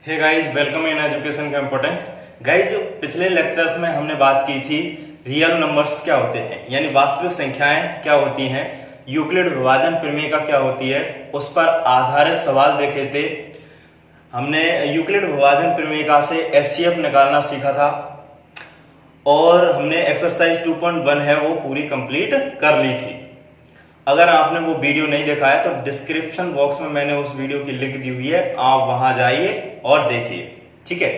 Hey guys, welcome in education का importance. Guys, पिछले lectures में हमने बात की थी रियल नंबर्स क्या होते हैं, यानी वास्तविक संख्याएं क्या होती हैं, यूक्लिड विभाजन प्रमेय का क्या होती है, उस पर आधारित सवाल देखे थे। हमने यूक्लिड विभाजन प्रमेय का से एचसीएफ निकालना सीखा था और हमने एक्सरसाइज 2.1 है वो पूरी कंप्लीट कर ली थी। अगर आपने वो वीडियो नहीं देखा है तो डिस्क्रिप्शन बॉक्स में मैंने उस वीडियो की लिंक दी हुई है, आप वहां जाइए और देखिए। ठीक है,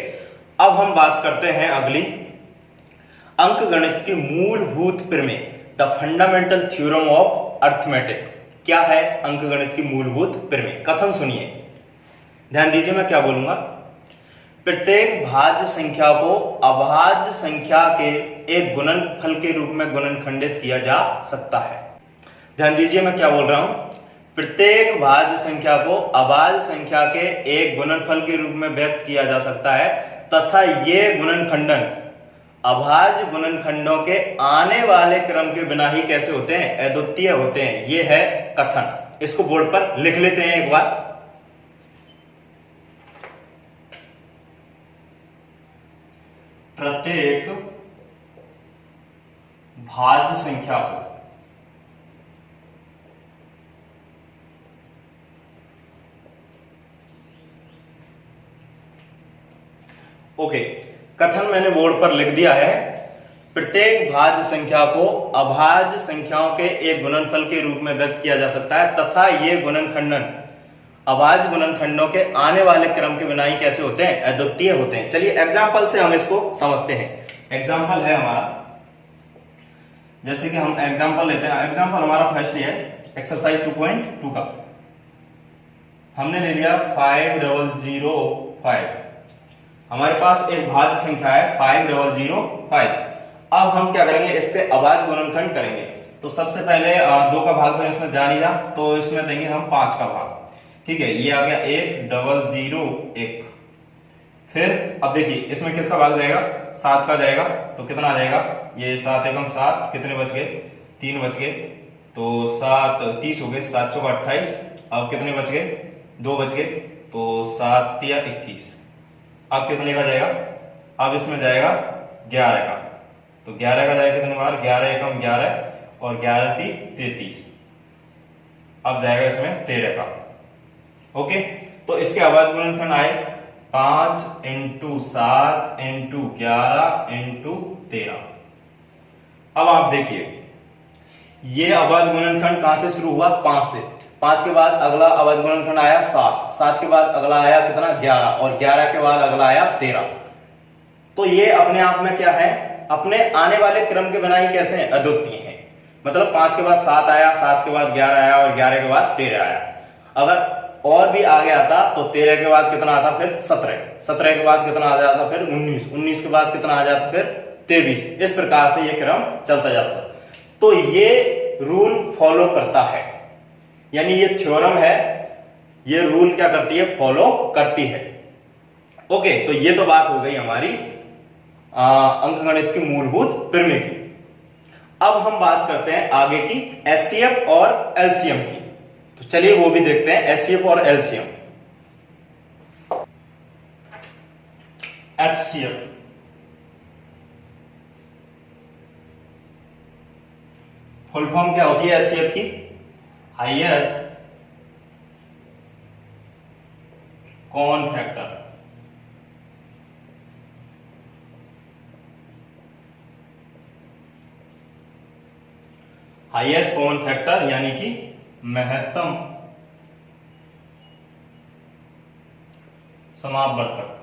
अब हम बात करते हैं अगली अंकगणित की मूलभूत प्रमेय, the fundamental theorem of arithmetic. क्या है अंकगणित की मूलभूत प्रमेय? कथन सुनिए, ध्यान दीजिए मैं क्या बोलूंगा। प्रत्येक भाज्य संख्या को अभाज्य संख्या के एक गुणनफल के रूप में गुणनखंडित किया जा सकता है। ध्यान दीजिए मैं क्या बोल रहा हूं। प्रत्येक भाज्य संख्या को अभाज्य संख्या के एक गुणनफल के रूप में व्यक्त किया जा सकता है तथा ये गुणनखंडन अभाज्य गुणनखंडों के आने वाले क्रम के बिना ही कैसे होते हैं? अद्वितीय होते हैं। ये है कथन। इसको बोर्ड पर लिख लेते हैं एक बार। प्रत्येक भाज्य संख्या को ओके, कथन मैंने बोर्ड पर लिख दिया है। प्रत्येक भाज्य संख्या को अभाज्य संख्याओं के एक गुणनफल के रूप में व्यक्त किया जा सकता है तथा ये गुणनखंडन अभाज्य गुणनखंडों के आने वाले क्रम के बिना ही कैसे होते हैं? अद्वितीय होते हैं। चलिए एग्जाम्पल से हम इसको समझते हैं। एग्जाम्पल है हमारा, जैसे कि हम एग्जाम्पल लेते हैं। एग्जाम्पल हमारा फर्स्ट है एक्सरसाइज 2.2 का। हमने ले लिया 5005। हमारे पास एक भाज्य संख्या है 5005। अब हम क्या करेंगे? इसके अभाज्य गुणनखंड करेंगे। तो सबसे पहले 2 का भाग तो इसमें जा नहीं रहा, तो इसमें देंगे हम 5 का भाग। ठीक है, ये आ गया 1001। फिर अब देखिए इसमें किसका भाग जाएगा? 7 का जाएगा। तो कितना आ जाएगा? ये 7 एकम 7, कितने बच गए? 3 बच गए। तो 7 30 हो गए, 7 चौका 28। अब कितने बच गए? 2 बच गए। तो 7 तिया 21। अब कितने का जाएगा? अब इसमें जाएगा 11 का। तो 11 का जाएगा कितने बार? 11 एकम 11 और 11 थी 33। अब जाएगा इसमें 13 का। ओके, तो इसके अभाज्य गुणनखंड आए 5 × 7 × 11 × 13। अब आप देखिए ये अभाज्य गुणनखंड कहां से शुरू हुआ? 5 से। 5 के बाद अगला अभाज्य गुणनखंड आया 7। 7 के बाद अगला आया कितना? 11 और 11 के बाद अगला आया 13। तो ये अपने आप में क्या है? अपने आने वाले क्रम के बिना ही कैसे हैं? अद्वितीय हैं। मतलब 5 के बाद 7 आया, 7 के बाद 11 आया और 11 के बाद 13 आया। अगर और भी आगे आता तो 13 के बाद कितना आता? फिर 17। 17 के बाद कितना आ जाता? फिर 19। 19 के बाद कितना आ जाता? फिर 23। इस प्रकार से ये क्रम चलता जाता। तो ये रूल फॉलो करता है, यानी ये थ्योरम है, ये रूल क्या करती है? फॉलो करती है। ओके, तो ये तो बात हो गई हमारी अंकगणित की मूलभूत प्रमेय की। अब हम बात करते हैं आगे की एचसीएफ और एलसीएम की। तो चलिए वो भी देखते हैं, एचसीएफ और एलसीएम। एचसीएफ फुल फॉर्म क्या होती है एचसीएफ की? Highest common factor. Highest common factor यानी कि महत्तम समापवर्तक।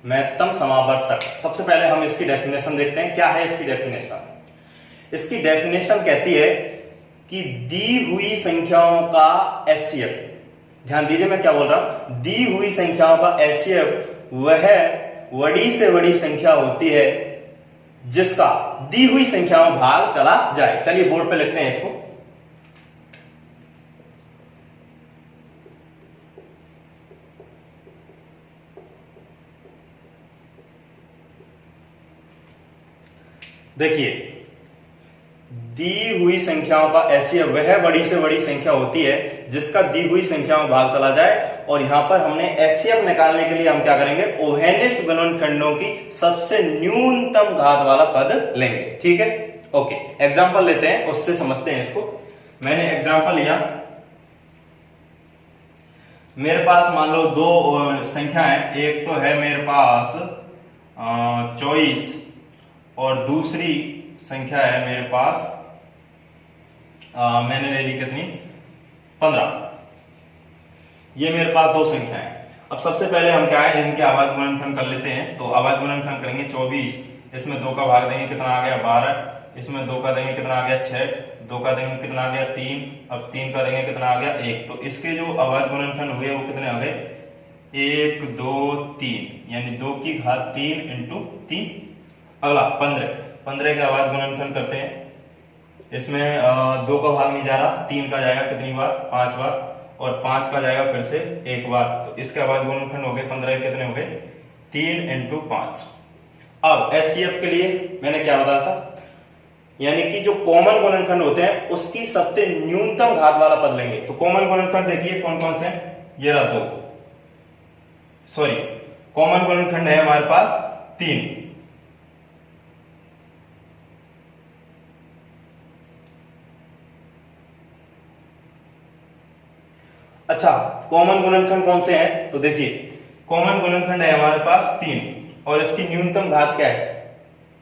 महत्तम समापवर्तक। सबसे पहले हम इसकी डेफिनेशन देखते हैं। क्या है इसकी डेफिनेशन? इसकी डेफिनेशन कहती है कि दी हुई संख्याओं का एचसीएफ, ध्यान दीजिए मैं क्या बोल रहा हूं, दी हुई संख्याओं का एचसीएफ वह बड़ी से बड़ी संख्या होती है जिसका दी हुई संख्या में भाग चला जाए। चलिए बोर्ड पे लिखते हैं इसको। देखिए दी हुई संख्याओं का एचसीएफ वह बड़ी से बड़ी संख्या होती है जिसका दी हुई संख्याओं में भाग चला जाए। और यहां पर हमने एचसीएफ निकालने के लिए हम क्या करेंगे, ओहेनिस्ट गुणनखंडों की सबसे न्यूनतम घात वाला पद लेंगे। ठीक है, ओके। एग्जांपल लेते हैं, उससे समझते हैं इसको। मैंने एग्जांपल लिया, मेरे पास मान लो दो संख्या है, एक तो है मेरे पास 24 और दूसरी संख्या है मेरे पास मैंने ले ली कितनी, 15। ये मेरे पास दो संख्या है। अब सबसे पहले हम क्या है, इनके आवाज गुणनखंड कर लेते हैं। तो आवाज गुणनखंड करेंगे 24, इसमें 2 का भाग देंगे कितना आ गया 12, इसमें 2 का देंगे कितना आ गया 6, 2 का देंगे कितना आ गया 3, अब 3 का देंगे कितना आ गया 1। तो इसके जो आवाज गुणनखंड हुए वो कितने आ गए, 1 2 3, यानी 2 की घात 3 इंटू 3। अगला 15 के आवाज गुणनखंड करते हैं। इसमें 2 का भाग नहीं जा रहा, 3 का जाएगा कितनी बार, 5 बार, और 5 का जाएगा फिर से 1 बार। तो इसके आवाज गुणनखंड हो गए 15 कितने हो गए, 3 इंटू 5। अब एचसीएफ के लिए मैंने क्या बताया था, यानी कि जो कॉमन गुणनखंड होते हैं उसकी सबसे न्यूनतम घात वाला पद लेंगे। तो कॉमन गुणनखंड देखिए कौन कौन से, ये रहा 2, सॉरी कॉमन गुणनखंड है हमारे पास 3। अच्छा, कॉमन गुणनखंड कौन से हैं, तो देखिए कॉमन गुणनखंड है हमारे पास 3 और इसकी न्यूनतम घात क्या है,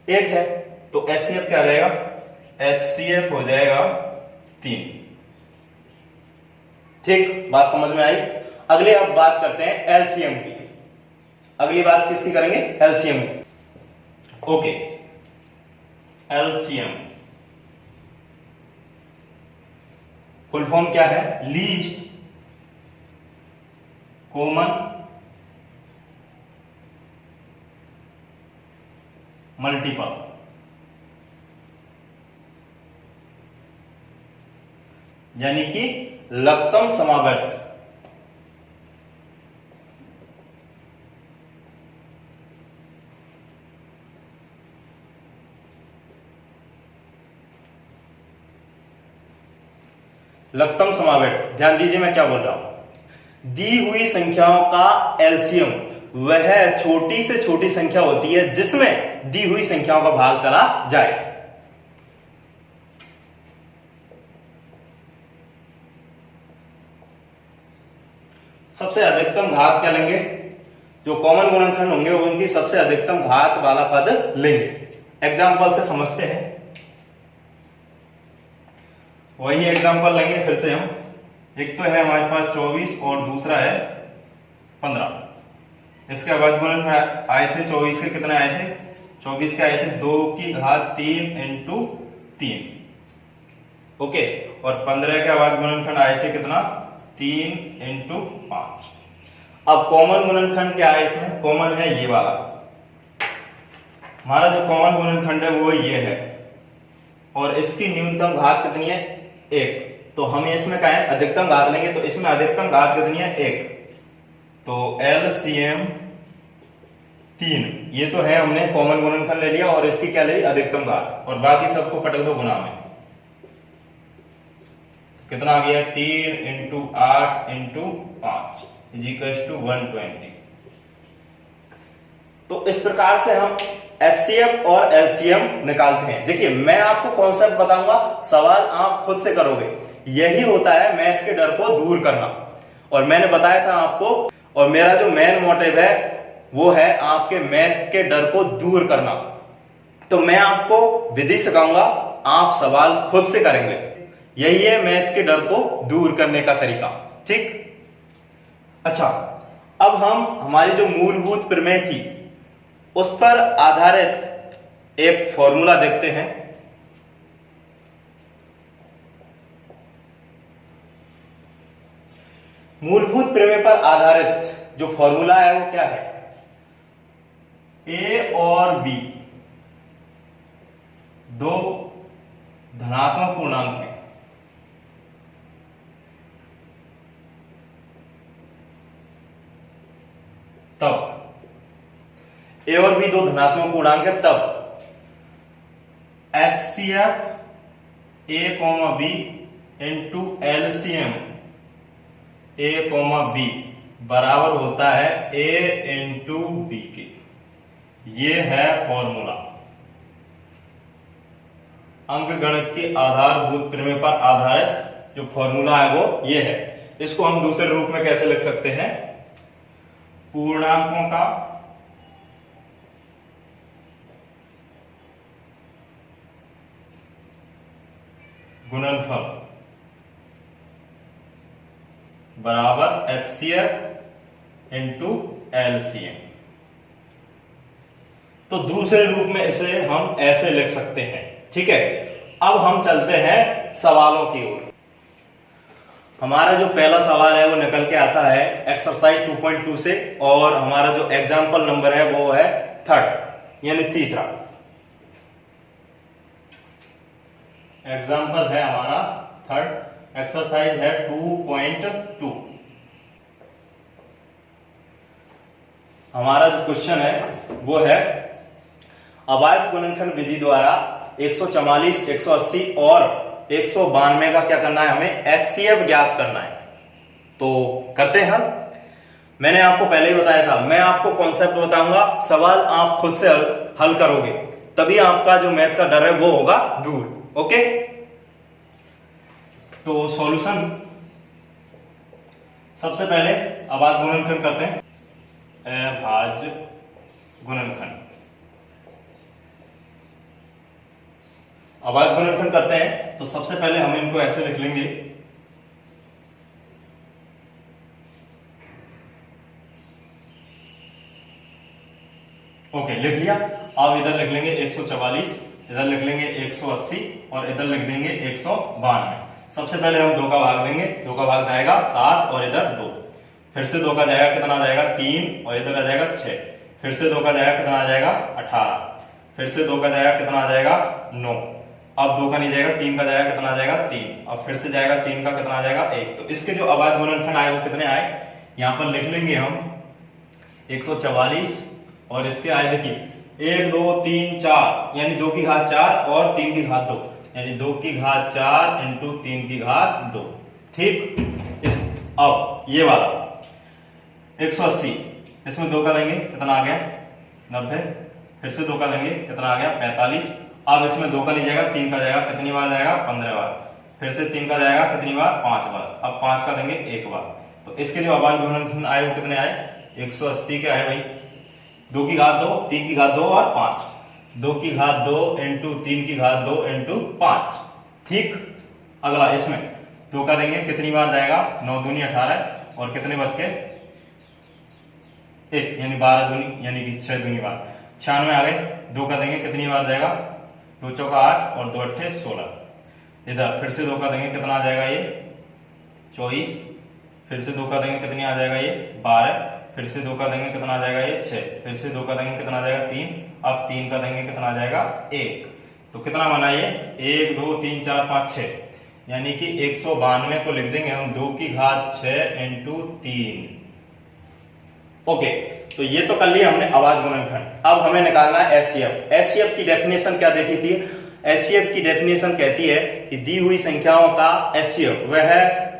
1 है। तो एचसीएफ क्या आ जाएगा, एचसीएफ हो जाएगा 3। ठीक, बात समझ में आई। अगले अब बात करते हैं एलसीएम की। अगली बात किसकी करेंगे, एलसीएम की। ओके, एलसीएम फुल फॉर्म क्या है, लीस्ट कॉमन मल्टीपल। यानी कि लघुत्तम समावर्त। लघुत्तम समावर्त, ध्यान दीजिए मैं क्या बोल रहा हूं। दी हुई संख्याओं का एलसीएम वह छोटी से छोटी संख्या होती है जिसमें दी हुई संख्याओं का भाग चला जाए। सबसे अधिकतम घात क्या लेंगे, जो कॉमन गुणनखंड होंगे उनकी सबसे अधिकतम घात वाला पद लेंगे। एग्जाम्पल से समझते हैं, वही एग्जाम्पल लेंगे फिर से हम। एक तो है हमारे पास 24 और दूसरा है 15। इसके आवाज गुणनखंड आए थे 24 के कितने आए थे, 24 के आए थे 2 की घात 3 इंटू 3। ओके, और 15 के आवाज गुणनखंड आए थे कितना, 3 इंटू 5। अब कॉमन गुणनखंड क्या है, इसमें कॉमन है ये वाला। हमारा जो कॉमन गुणनखंड है वो ये है और इसकी न्यूनतम घात कितनी है, 1। तो हम इसमें क्या है, अधिकतम घात लेंगे। तो इसमें अधिकतम घात कितनी है, 1। तो एलसीएम 3। ये तो है हमने कॉमन गुणनखंड ले लिया और इसकी क्या ले ली, अधिकतम घात, और बाकी सबको पटक दो गुणा में। कितना आ गया, 3 इंटू 8 इंटू 5 इजिकल्स टू 120। तो इस प्रकार से हम एचसीएफ और एलसीएम निकालते हैं। देखिए मैं आपको कॉन्सेप्ट बताऊंगा, सवाल आप खुद से करोगे। यही होता है मैथ के डर को दूर करना। और मैंने बताया था आपको, और मेरा जो मेन मोटिव है वो है आपके मैथ के डर को दूर करना। तो मैं आपको विधि सिखाऊंगा, आप सवाल खुद से करेंगे। यही है मैथ के डर को दूर करने का तरीका। ठीक, अच्छा, अब हम हमारी जो मूलभूत प्रमेय थी उस पर आधारित एक फॉर्मूला देखते हैं। मूलभूत प्रमेय पर आधारित जो फॉर्मूला है वो क्या है, ए और बी दो धनात्मक पूर्णांक हैं, तब ए और बी दो धनात्मक पूर्णांक है, तब एचसीएफ ए कॉमा बी इंटू एलसीएम ए कॉमा बी बराबर होता है ए इंटू बी के। ये है फॉर्मूला। अंकगणित के आधारभूत प्रमेय पर आधारित जो फॉर्मूला है वो ये है। इसको हम दूसरे रूप में कैसे लिख सकते हैं? पूर्णांकों का गुणनफल बराबर एचसीएफ इंटू एलसीएम। तो दूसरे रूप में इसे हम ऐसे लिख सकते हैं। ठीक है, अब हम चलते हैं सवालों की ओर। हमारा जो पहला सवाल है वो निकल के आता है एक्सरसाइज 2.2 से, और हमारा जो एग्जाम्पल नंबर है वो है 3rd यानी तीसरा एग्जाम्पल है हमारा 3rd। एक्सरसाइज है 2.2। हमारा जो क्वेश्चन है वो है अभाज्य गुणनखंड विधि द्वारा 144, 180 और 192 का क्या करना है? हमें एचसीएफ ज्ञात करना है। तो करते हैं हम। मैंने आपको पहले ही बताया था, मैं आपको कॉन्सेप्ट बताऊंगा, सवाल आप खुद से हल करोगे, तभी आपका जो मैथ का डर है वो होगा दूर। ओके, तो सॉल्यूशन सबसे पहले अभाज्य गुणनखंड करते हैं। अभाज्य गुणनखंड, अभाज्य गुणनखंड करते हैं तो सबसे पहले हम इनको ऐसे लिख लेंगे। ओके, लिख लिया। अब इधर लिख लेंगे 144, इधर लिख लेंगे 180 और इधर लिख देंगे 192। सबसे पहले हम 2 का भाग देंगे, 2 का भाग जाएगा 7 और इधर 2, फिर से 2 का जाएगा कितना आ जाएगा 3 और इधर आ जाएगा 6, फिर से 2 का जाएगा कितना आ जाएगा 18, फिर से 2 का जाएगा कितना आ जाएगा 9, अब 2 का नहीं जाएगा 3 का जाएगा कितना आ जाएगा 3, अब फिर से जाएगा 3 का कितना आ जाएगा 1। तो इसके जो अभाज्य गुणनखंड आए वो कितने आए? यहाँ पर लिख लेंगे हम 144 और इसके आए देखिए 1 2 3 4 यानी 2 की घात 4 और 3 की घात 2 यानी 2 की घात 4 इंटू 3 की घात 2। ठीक, अब ये वाला 180, इसमें 2 का देंगे कितना आ गया 90, फिर से 2 का देंगे कितना आ गया 45। अब इसमें 2 का नहीं जाएगा 3 का जाएगा, कितनी बार जाएगा 15 बार, फिर से 3 का जाएगा कितनी बार 5 बार, अब 5 का देंगे 1 बार। तो इसके जो अभाज्य गुणनखंड आए वो कितने आए? 180 के आए भाई, 2 की घात 2, 3 की घात 2 और 5, 2 की घात 2 इंटू 3 की घात 2 इंटू 5। ठीक, अगला इसमें 2 का देंगे कितनी बार जाएगा 9 दूनी 18 और कितने बच के 1 यानी 12 दूनी यानी कि 6 दूनी बार 96 आ गए। 2 का देंगे कितनी बार जाएगा 2 चौका 8 और 2 अट्ठे 16। इधर फिर से 2 का देंगे कितना आ जाएगा ये 24, फिर से 2 का देंगे कितनी आ जाएगा ये 12, फिर से 2 का देंगे कितना आ जाएगा ये 6, फिर से 2 का देंगे कितना आ जाएगा 3, अब 3 का देंगे कितना आ जाएगा 1। तो कितना बना ये 1 2 3 4 5 6 यानी कि 192 को लिख देंगे हम 2 की घात 6 इंटू 3। ओके, तो ये तो कर लिया हमने अभाज्य गुणनखंड। अब हमें निकालना है एचसीएफ। एचसीएफ की डेफिनेशन क्या देखी थी? एचसीएफ की डेफिनेशन कहती है कि दी हुई संख्याओं का एचसीएफ वह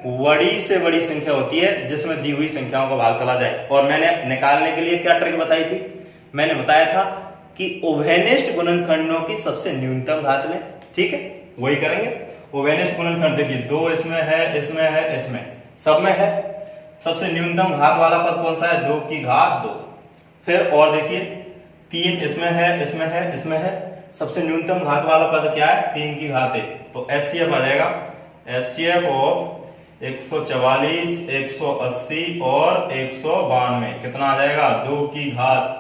बड़ी से बड़ी संख्या होती है जिसमें दी हुई संख्याओं का भाग चला जाए। और मैंने निकालने के लिए क्या ट्रिक बताई थी? मैंने बताया था कि उभयनिष्ठ गुणनखंडों की सबसे न्यूनतम घात लें। ठीक है, वही करेंगे। उभयनिष्ठ गुणनखंड देखिए 2 इसमें है, इसमें है, इसमें सब में है। सबसे न्यूनतम घात वाला पद कौन सा है? 2 की घात 2। फिर और देखिए 3 इसमें है, इसमें है, इसमें है। सबसे न्यूनतम घात वाला पद क्या है? 3 की घात 1। तो एचसीएफ आ जाएगा एचसीएफ ऑफ 144, 180 और 192 कितना आ जाएगा 2 की घात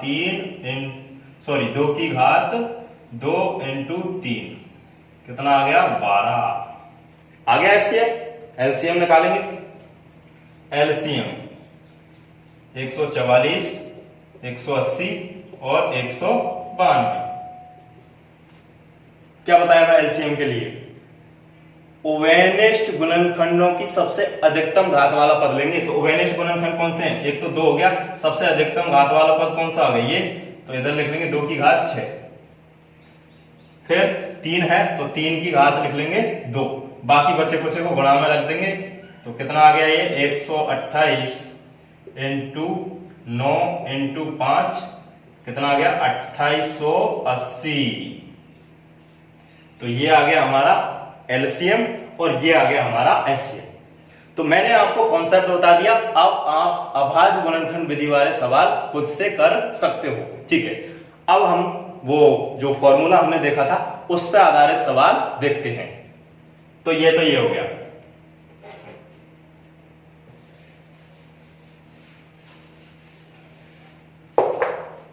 2 की घात 2 इंटू 3 कितना आ गया 12 आ गया एचसीएफ। एलसीएम निकालेंगे। एलसीएम 144, 180 और 192 क्या बताया था एलसीएम के लिए? उभयनिष्ठ गुणनखंडों की सबसे अधिकतम घात वाला पद लेंगे। तो उभयनिष्ठ गुणनखंड कौन से हैं? एक तो 2 हो गया, सबसे अधिकतम घात वाला पद कौन सा आ गया ये? तो इधर लिख लेंगे 2 की घात 6। फिर 3 है तो 3 की घात लिख लेंगे 2, बाकी बचे कुचे को गुणा में रख देंगे। तो कितना आ गया ये 128 इंटू 9 इंटू 5 कितना आ गया 2880। तो ये आ गया हमारा एलसीएम और ये आ गया हमारा एचसीएफ। तो मैंने आपको कॉन्सेप्ट बता दिया, अब आप अभाज्य गुणनखंड विधि वाले सवाल खुद से कर सकते हो। ठीक है, अब हम वो जो फॉर्मूला हमने देखा था उस पर आधारित सवाल देखते हैं। तो ये हो गया।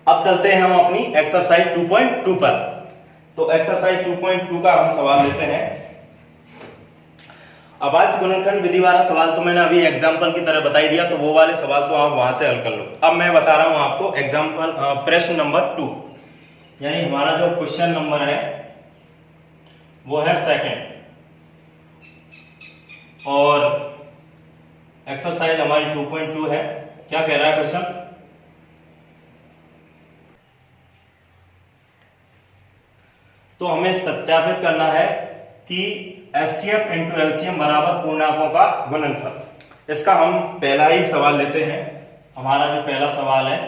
अब चलते हैं हम अपनी एक्सरसाइज 2.2 पर। तो एक्सरसाइज 2.2 का हम सवाल लेते हैं। अभाज्य गुणनखंड विधि वाला सवाल तो मैंने अभी एग्जांपल की तरह बता ही दिया, तो वो वाले सवाल तो आप वहां से हल कर लो। अब मैं बता रहा हूं आपको एग्जांपल प्रश्न नंबर 2, यानी हमारा जो क्वेश्चन नंबर है वो है सेकंड, और एक्सरसाइज हमारी 2.2 है। क्या कह रहा है क्वेश्चन? तो हमें सत्यापित करना है कि एचसीएफ इंटू एलसीएम बराबर पूर्णांकों का गुणनफल। इसका हम पहला ही सवाल लेते हैं। हमारा जो पहला सवाल है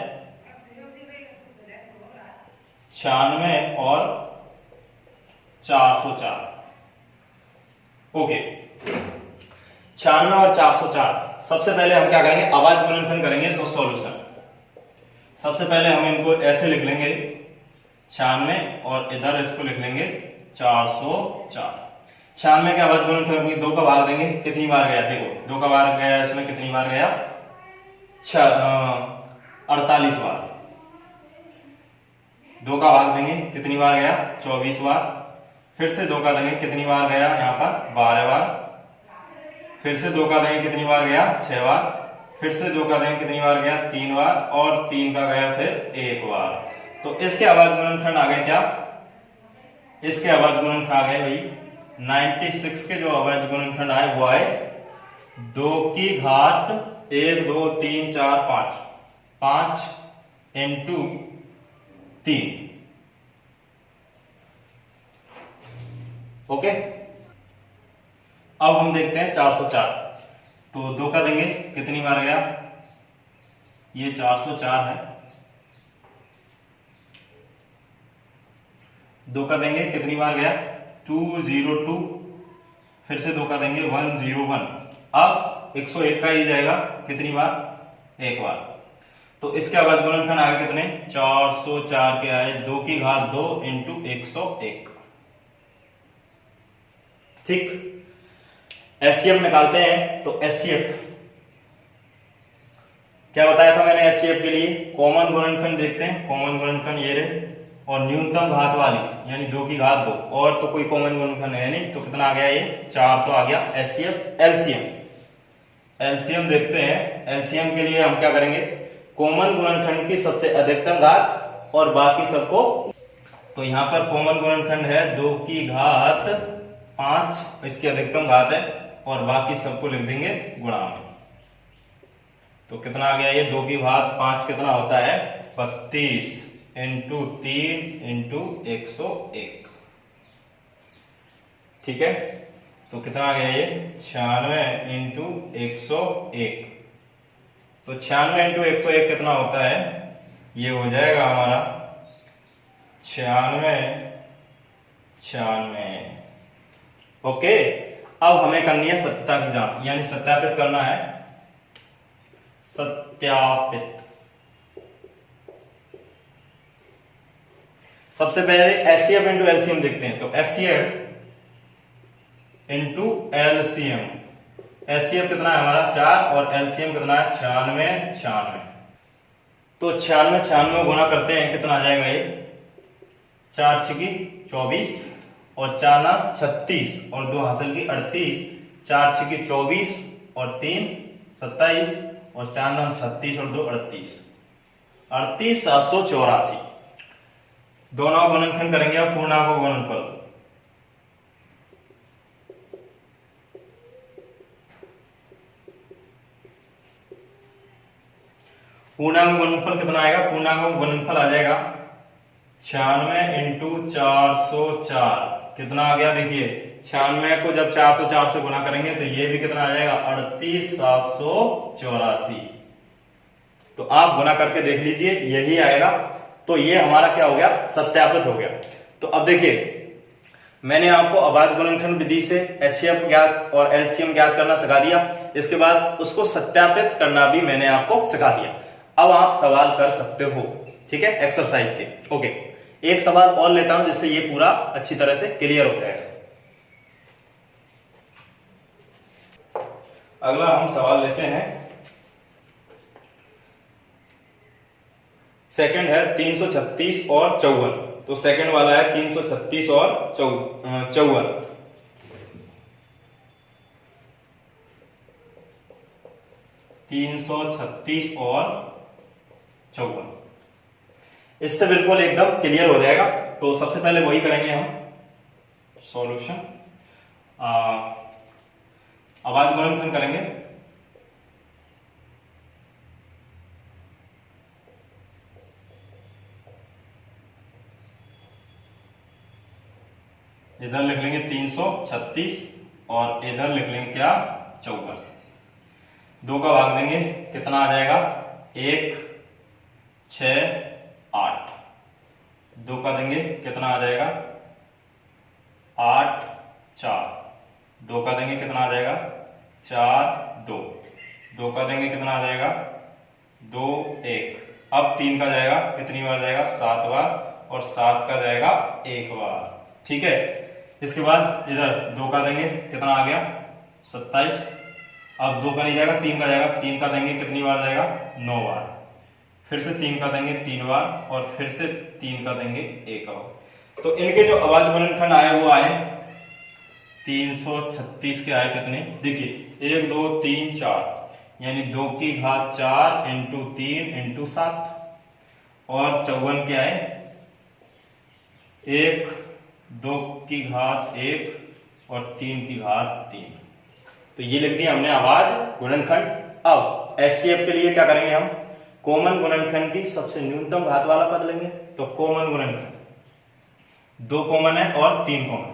96 और 404। ओके, 96 और 404। सबसे पहले हम क्या करेंगे, अभाज्य गुणनखंड करेंगे। तो सॉल्यूशन सबसे पहले हम इनको ऐसे लिख लेंगे 96 और इधर इसको लिख लेंगे 404। 96 के अभाज्य गुणनखंड 2 का भाग देंगे, कितनी बार गया देखो, 2 का भाग गया इसमें, कितनी बार गया 48 बार। 2 का भाग देंगे कितनी बार गया 24 बार। फिर से 2 का देंगे कितनी बार गया यहाँ पर 12 बार। फिर से 2 का देंगे कितनी बार गया 6 बार। फिर से 2 का देंगे कितनी बार गया 3 बार, और 3 का गया फिर 1 बार। तो इसके अभाज्य गुणनखंड आ गए क्या, इसके अभाज्य गुणनखंड आ गए भाई 96 के जो अभाज्य गुणनखंड आए वो आए 2 की घात 1 2 3 4 5 5 इंटू 3। ओके, अब हम देखते हैं 404। तो 2 का देंगे कितनी बार गया, ये 404 है। 2 का देंगे कितनी बार गया 202। फिर से 2 का देंगे 101। अब 101 का ही जाएगा कितनी बार, 1 बार। तो इसके अभाज्य गुणनखंड आगे कितने 404 के आए 2 की घात 2 इंटू 101। ठीक, एचसीएफ निकालते हैं। तो एचसीएफ क्या बताया था मैंने, एचसीएफ के लिए कॉमन गुणनखंड देखते हैं। कॉमन गुणनखंड ये रहे, और न्यूनतम घात वाली यानी 2 की घात 2, और तो कोई कॉमन गुणनखंड है नहीं। तो कितना आ गया ये 4, तो आ गया एचसीएफ। एलसीएम, एलसीएम देखते हैं। एलसीएम के लिए हम क्या करेंगे, कॉमन गुणनखंड की सबसे अधिकतम घात और बाकी सबको। तो यहां पर कॉमन गुणनखंड है 2 की घात 5, इसकी अधिकतम घात है, और बाकी सबको लिख देंगे गुणा में। तो कितना आ गया ये 2 की घात 5 कितना होता है 32 इंटू 3 इंटू 101। ठीक है, तो कितना आ गया ये 96 इंटू 101। तो 96 इंटू 101 कितना होता है, ये हो जाएगा हमारा 96। ओके, अब हमें करनी है सत्यता की जांच, यानी सत्यापित करना है। सत्यापित सबसे पहले एचसीएफ इंटू एलसीएम देखते हैं। तो एचसीएफ इंटू एलसीएम, एचसीएफ कितना है हमारा 4 और एलसीएम कितना है 96। तो 96 गुणा करते हैं, कितना आ जाएगा ये 4 छकी 24 और 4 ना 36 और 2 हासिल की 38। 4 छकी 24 और 3 27 और 4 नाम 36 और 2 38। 38,784। दोनों का गुणनखंड करेंगे अब पूर्णांक का गुणनफल। पूर्णांक गुणनफल कितना आएगा, पूर्णांक गुणनफल आ जाएगा 96 इंटू 404 कितना आ गया देखिए, 96 को जब 404 से गुना करेंगे तो ये भी कितना आ जाएगा 38,784। तो आप गुना करके देख लीजिए, यही आएगा। तो ये हमारा क्या हो गया, सत्यापित हो गया। तो अब देखिए, मैंने आपको अभाज्य गुणनखंड विधि से एचसीएफ ज्ञात और एलसीएम ज्ञात करना सिखा दिया। इसके बाद उसको सत्यापित करना भी मैंने आपको सिखा दिया। अब आप सवाल कर सकते हो, ठीक है, एक्सरसाइज के। ओके, एक सवाल और लेता हूं जिससे ये पूरा अच्छी तरह से क्लियर हो जाएगा। अगला हम सवाल लेते हैं, सेकंड है 336 और 54। तो सेकंड वाला है 336 और 54। और 54, इससे बिल्कुल एकदम क्लियर हो जाएगा। तो सबसे पहले वही करेंगे हम, सॉल्यूशन अभाज्य गुणनखंड करेंगे। इधर लिख लेंगे 336 और इधर लिख लेंगे क्या, 54। 2 का भाग देंगे, कितना आ जाएगा 1, 6, 8। 2 का देंगे, कितना आ जाएगा 8, 4। 2 का देंगे, कितना आ जाएगा 4, 2। 2 का देंगे, कितना आ जाएगा 2, 1। अब 3 का जाएगा, कितनी बार जाएगा 7 बार, और 7 का जाएगा 1 बार, ठीक है। इसके बाद इधर 2 का देंगे, कितना आ गया 27। अब 2 का नहीं जाएगा, 3 का जाएगा। 3 का देंगे, कितनी बार जाएगा 9 बार। फिर से 3 का देंगे 3 बार, और फिर से 3 का देंगे 1 बार। तो इनके जो अभाज्य गुणनखंड आए वो आए 336 के आए कितने, देखिए 1, 2, 3, 4, यानी 2 की घात 4 इंटू 3 इंटू 7। और 54 के आए 1, 2 की घात 1 और 3 की घात 3। तो ये लिख दिया हमने अभाज्य गुणनखंड। अब एचसीएफ के लिए क्या करेंगे हम, कॉमन गुणनखंड की सबसे न्यूनतम घात वाला पद लेंगे। तो कॉमन गुणनखंड 2 कॉमन है और 3 कॉमन है,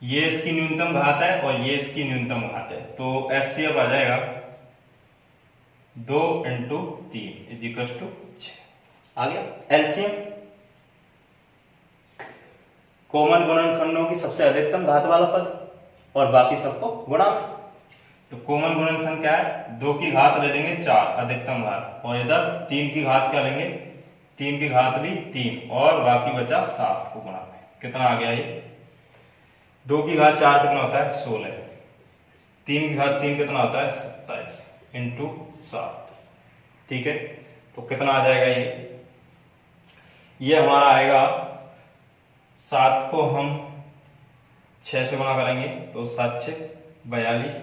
ये इसकी न्यूनतम घात है और ये इसकी न्यूनतम घात है। तो एचसीएफ आ जाएगा 2 इंटू 3 इज इक्वल टू 6। आ गया एलसीएम, कॉमन गुणनखंडों की सबसे अधिकतम घात वाला पद और बाकी सबको गुणा। तो कॉमन गुणनखंड क्या है, 2 की घात ले लेंगे 4 अधिकतम घात, और इधर 3 की घात क्या लेंगे, 3 की घात भी 3, और बाकी बचा 7 को गुणा। कितना आ गया ये, 2 की घात 4 कितना होता है 16, 3 की घात 3 कितना होता है 27 इंटू 7, ठीक है। तो कितना आ जाएगा ये हमारा आएगा 7 को हम 6 से गुणा करेंगे तो 7 6 42,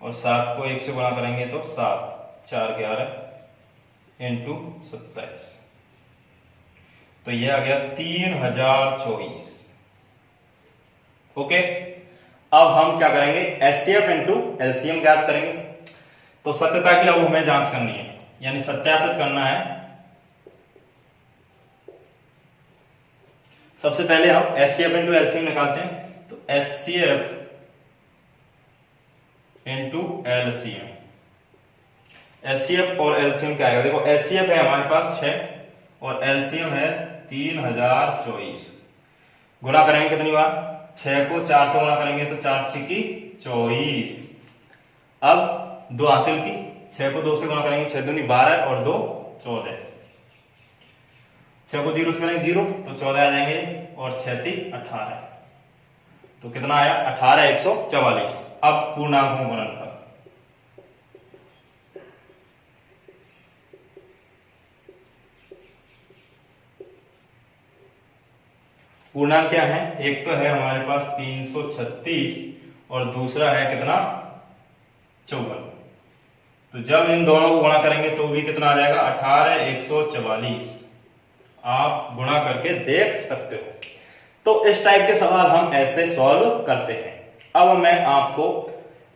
और 7 को 1 से गुणा करेंगे तो 7 4 11 इंटू 27। तो ये आ गया 3024। ओके, अब हम क्या करेंगे, एचसीएफ इंटू एलसीएम ज्ञात करेंगे। तो सत्यता की अब हमें जांच करनी है, यानी सत्यापित करना है। सबसे पहले हम एचसीएफ इंटू एलसीएम निकालते हैं। तो एचसीएफ इंटू एलसीएम, एचसीएफ और एलसीएम क्या आएगा, देखो एचसीएफ है हमारे पास 6 और एलसीएम है 3024। गुणा करेंगे कितनी बार, 6 को 4 से गुणा करेंगे तो 4 6 की 24। अब 2 हासिल की, 6 को 2 से गुणा करेंगे 6 दूनी 12 और 2 14। 6 को 0 से करेंगे 0 तो 14 आ जाएंगे, और 6 3 18। तो कितना आया 18 144। अब पूर्णांकों का गुणनफल, पूर्णांक क्या है, एक तो है हमारे पास 336 और दूसरा है कितना 54। तो जब इन दोनों को गुणा करेंगे तो भी कितना आ जाएगा 18 144। आप गुणा करके देख सकते हो। तो इस टाइप के सवाल हम ऐसे सॉल्व करते हैं। अब मैं आपको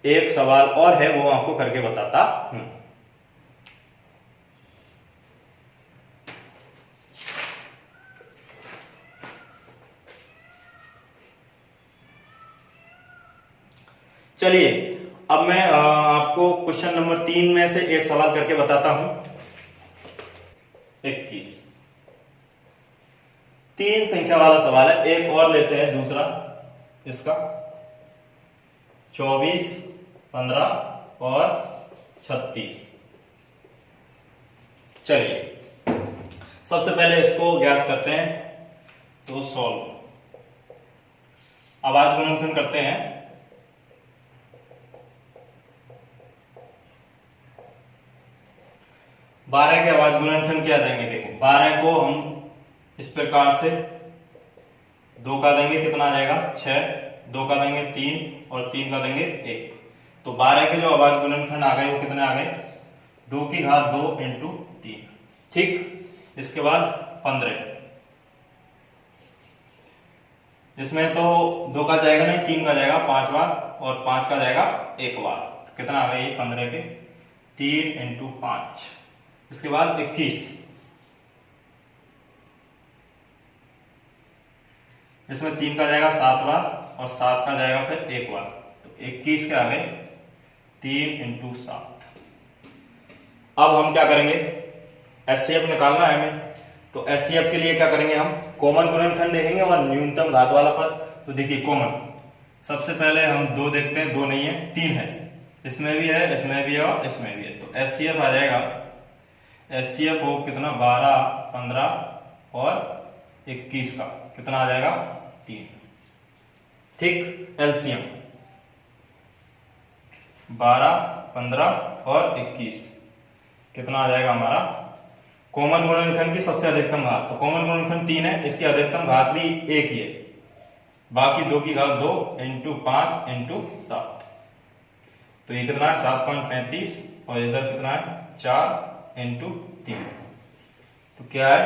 एक सवाल और है वो आपको करके बताता हूं। चलिए अब मैं आपको क्वेश्चन नंबर 3 में से एक सवाल करके बताता हूं। 21 3 संख्या वाला सवाल है। एक और लेते हैं दूसरा इसका 24, 15 और 36। चलिए सबसे पहले इसको ज्ञात करते हैं, तो सॉल्व आवाज गुणनखंड करते हैं। बारह के आवाज गुणनखंड क्या देंगे, देखो 12 को हम इस प्रकार से 2 का देंगे, कितना आ जाएगा 6, 2 का देंगे 3 और 3 का देंगे 1। तो 12 के जो आवाज गुणनखंड आ गए वो कितने आ गए, 2 की घात 2 इंटू 3। ठीक, इसके बाद 15, इसमें तो 2 का जाएगा नहीं, 3 का जाएगा 5 बार और 5 का जाएगा 1 बार। तो कितना आ गया ये 15 के 3 इंटू 5। इसके बाद 21, इसमें 3 का जाएगा 7 बार और 7 का जाएगा फिर 1 बार। तो 21 के आ गए 3 इंटू 7। अब हम क्या करेंगे, एचसीएफ निकालना है हमें। तो एचसीएफ के लिए क्या करेंगे, हम कॉमन गुणनखंड देखेंगे और न्यूनतम घात वाला पद। तो देखिए कॉमन, सबसे पहले हम 2 देखते हैं, 2 नहीं है 3 है, इसमें भी है, इसमें भी है और इसमें भी है। तो एचसीएफ आ जाएगा, एचसीएफ हो कितना 12, 15 और 21 का कितना आ जाएगा 3। ठीक, एलसीएम 12, 15 और 21 कितना आ जाएगा हमारा कॉमन गुणनखंड की सबसे अधिकतम घात। तो कॉमन गुणनखंड 3 है, इसकी अधिकतम घात भी 1 ही है, बाकी 2 की घात 2 इंटू 5 इंटू 7। तो ये कितना है 7.35 और इधर कितना है 4 इंटू 3। तो क्या है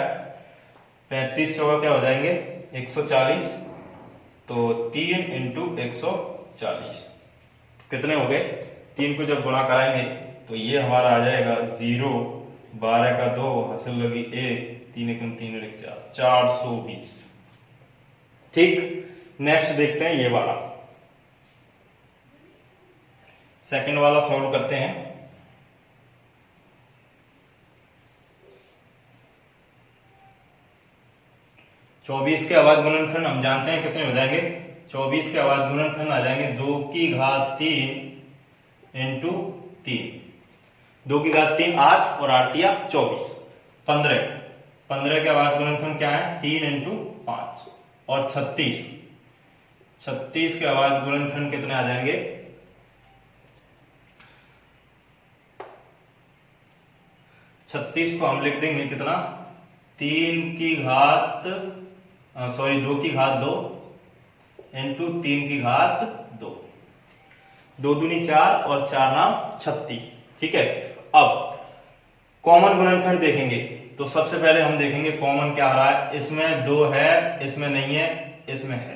35 चौका क्या हो जाएंगे 140। तो 3 इंटू 140 कितने हो गए, 3 को जब गुणा कराएंगे तो ये हमारा आ जाएगा 0, 12 का 2 हासिल लगी 1, 3 एकम 3 लिख 4, 420। ठीक, नेक्स्ट देखते हैं ये वाला, सेकंड वाला सॉल्व करते हैं। चौबीस के आवाज गुणनखंड हम जानते हैं कितने हो जाएंगे, 24 के आवाज गुणनखंड आ जाएंगे 2 की घात 3 इंटू 3। 2 की घात 3 8 और 8 दिया 24, 15। 15 के आवाज गुणनखंड क्या है 3 इंटू 5 और 36। 36 के आवाज गुणनखंड कितने आ जाएंगे, छत्तीस को हम लिख देंगे कितना 3 की घात 2 की घात 2 इंटू 3 की घात 2, 2 दूनी 4 और 4 नाम 36। ठीक है, अब कॉमन गुणनखंड देखेंगे तो सबसे पहले हम देखेंगे कॉमन क्या आ रहा है, इसमें 2 है, इसमें नहीं है, इसमें है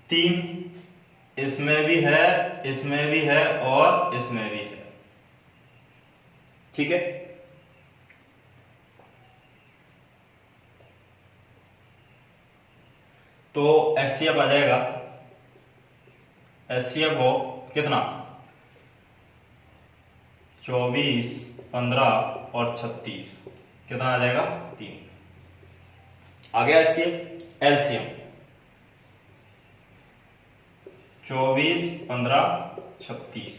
3, इसमें भी है, इसमें भी है और इसमें भी है। ठीक है, तो एचसीएफ आ जाएगा, एचसीएफ हो कितना 24, 15 और 36 कितना आ जाएगा 3। आ गया एचसीएफ। एलसीएम 24, 15, 36।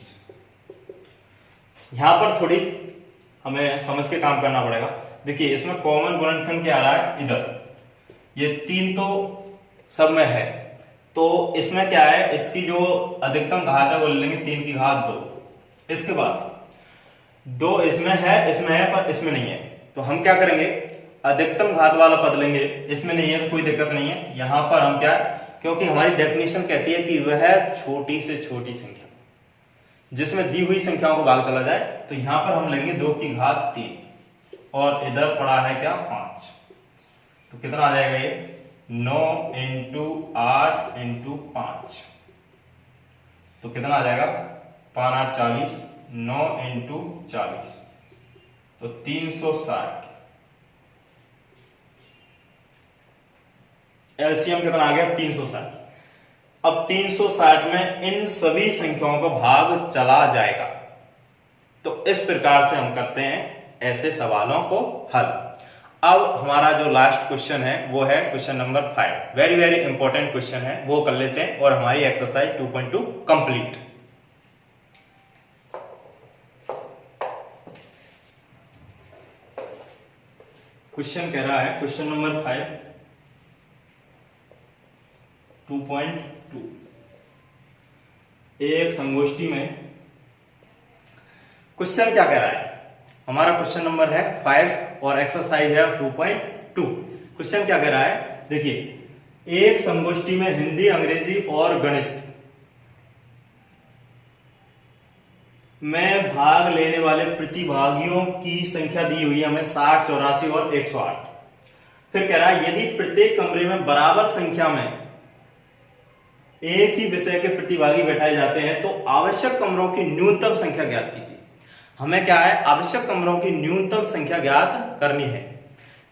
यहां पर थोड़ी हमें समझ के काम करना पड़ेगा। देखिए इसमें कॉमन गुणनखंड क्या आ रहा है, इधर ये 3 तो सब में है, तो इसमें क्या है, इसकी जो अधिकतम घात है वो ले लेंगे 3 की घात 2। इसके बाद 2 इसमें है पर इसमें नहीं है, तो हम क्या करेंगे अधिकतम घात वाला पद लेंगे, इसमें नहीं है कोई दिक्कत नहीं है। यहां पर हम क्या है, क्योंकि हमारी डेफिनेशन कहती है कि वह छोटी से छोटी संख्या जिसमें दी हुई संख्याओं को भाग चला जाए, तो यहां पर हम लेंगे 2 की घात 3 और इधर पड़ा है क्या 5। तो कितना आ जाएगा ये 9 इंटू 8 इंटू 5। तो कितना आ जाएगा 5 8 40, 9 इंटू 40 तो 360। एलसीएम कितना आ गया 360। अब 360 में इन सभी संख्याओं का भाग चला जाएगा। तो इस प्रकार से हम करते हैं ऐसे सवालों को हल। अब हमारा जो लास्ट क्वेश्चन है वो है question number 5। Very very important question है, वो कर लेते हैं और हमारी एक्सरसाइज 2.2 कंप्लीट। क्वेश्चन कह रहा है, क्वेश्चन नंबर 5 2.2, एक संगोष्ठी में। क्वेश्चन क्या कह रहा है, हमारा क्वेश्चन नंबर है 5 और एक्सरसाइज है 2.2। क्वेश्चन क्या कह रहा है, देखिए, एक संगोष्ठी में हिंदी, अंग्रेजी और गणित में भाग लेने वाले प्रतिभागियों की संख्या दी हुई है हमें 60, 84 और 108। फिर कह रहा है यदि प्रत्येक कमरे में बराबर संख्या में एक ही विषय के प्रतिभागी बैठाए जाते हैं तो आवश्यक कमरों की न्यूनतम संख्या ज्ञात कीजिए। हमें क्या है, आवश्यक कमरों की न्यूनतम संख्या ज्ञात करनी है।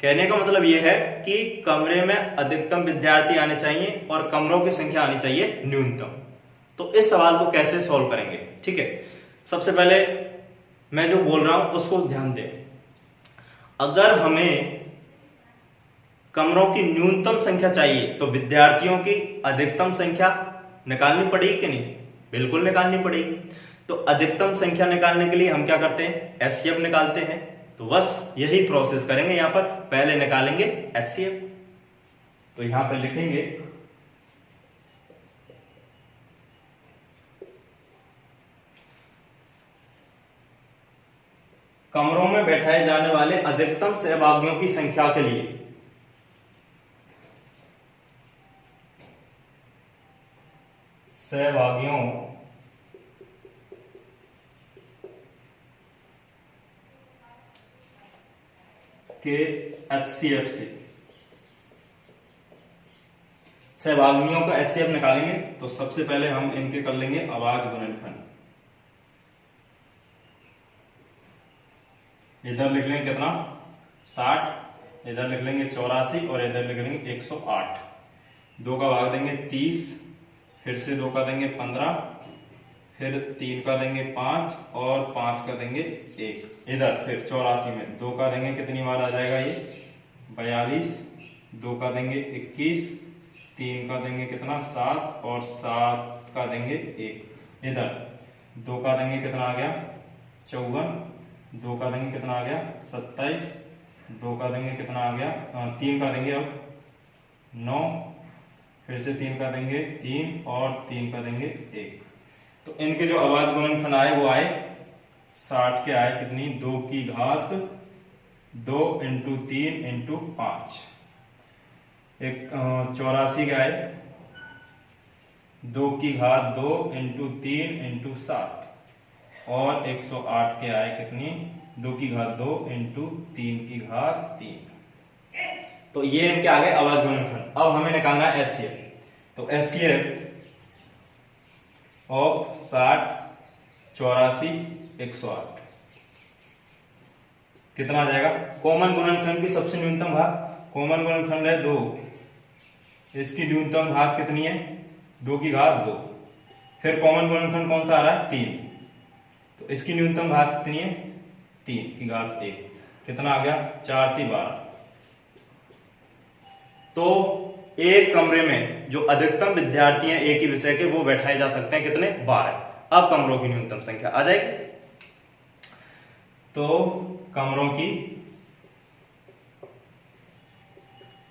कहने का मतलब यह है कि कमरे में अधिकतम विद्यार्थी आने चाहिए और कमरों की संख्या आनी चाहिए न्यूनतम। तो इस सवाल को कैसे सॉल्व करेंगे, ठीक है। सबसे पहले मैं जो बोल रहा हूं उसको ध्यान दें। अगर हमें कमरों की न्यूनतम संख्या चाहिए तो विद्यार्थियों की अधिकतम संख्या निकालनी पड़ेगी कि नहीं, बिल्कुल निकालनी पड़ेगी। तो अधिकतम संख्या निकालने के लिए हम क्या करते हैं, एचसीएफ निकालते हैं। तो बस यही प्रोसेस करेंगे, यहां पर पहले निकालेंगे एचसीएफ। तो यहां पर लिखेंगे कमरों में बैठाए जाने वाले अधिकतम सहभागियों की संख्या के लिए सहभागियों के एचसीएफ से सहभागियों का एचसीएफ निकालेंगे। तो सबसे पहले हम इनके कर लेंगे आवाज गुणनखंड। इधर लिख लेंगे कितना, 60, इधर लिख लेंगे 84 और इधर लिख लेंगे 108। 2 का भाग देंगे 30, फिर से 2 का देंगे 15, फिर 3 का देंगे 5 और 5 का देंगे 1। इधर फिर 84 में 2 का देंगे, कितनी बार आ जाएगा ये, 42, 2 का देंगे 21, 3 का देंगे कितना 7 और 7 का देंगे 1। इधर 2 का देंगे कितना आ गया 54, 2 का देंगे कितना आ गया 27, 2 का देंगे कितना आ गया 3 का देंगे अब 9, फिर से 3 का देंगे 3 और 3 का देंगे 1। तो इनके जो आवाज गुणनखंड आए वो आए 60 के आए कितनी, 2 की घात 2 इंटू 3 इंटू 5। 84 के आए 2 की घात 2 इंटू 3 इंटू 7 और 108 के आए कितनी, 2 की घात 2 इंटू 3 की घात 3। तो ये इनके आ गए आवाज गुणनखंड। अब हमें निकालना है एचसीएफ। तो एचसीएफ ऑफ 60, 84, 108 कितना आ जाएगा। कॉमन गुणनखंड की सबसे न्यूनतम घात, कॉमन गुणनखंड है 2, इसकी न्यूनतम घात कितनी है 2 की घात 2। फिर कॉमन गुणनखंड कौन सा आ रहा है 3, तो इसकी न्यूनतम घात कितनी है 3 की घात 1। कितना आ गया 4 3 12। तो एक कमरे में जो अधिकतम विद्यार्थी हैं एक ही विषय के वो बैठाए जा सकते हैं कितने, 12। अब कमरों की न्यूनतम संख्या आ जाएगी। तो कमरों की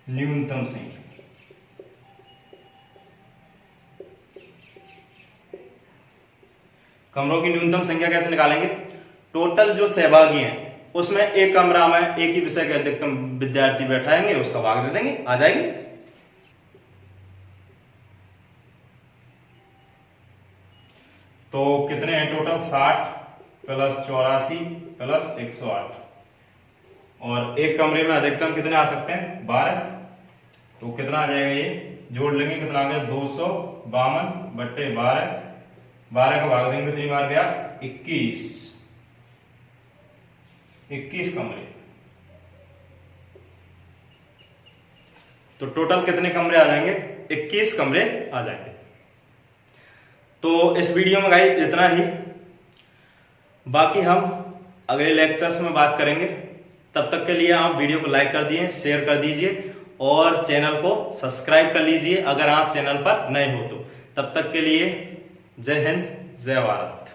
न्यूनतम संख्या, कमरों की न्यूनतम संख्या कैसे निकालेंगे, टोटल जो सहभागी हैं उसमें एक कमरा में एक ही विषय के अधिकतम विद्यार्थी बैठाएंगे, उसका भाग दे देंगे, आ जाएगी। तो कितने हैं टोटल, 60 प्लस 84 प्लस 108। और एक कमरे में अधिकतम कितने आ सकते हैं 12। तो कितना आ जाएगा ये, जोड़ लेंगे कितना आ गया 252 बट्टे 12। 12 का भाग देंगे कितनी बार गया 21। 21 कमरे। तो टोटल कितने कमरे आ जाएंगे 21 कमरे आ जाएंगे। तो इस वीडियो में गाइस इतना ही, बाकी हम अगले लेक्चर्स में बात करेंगे। तब तक के लिए आप वीडियो को लाइक कर दिए, शेयर कर दीजिए और चैनल को सब्सक्राइब कर लीजिए अगर आप चैनल पर नए हो तो। तब तक के लिए जय हिंद, जय भारत।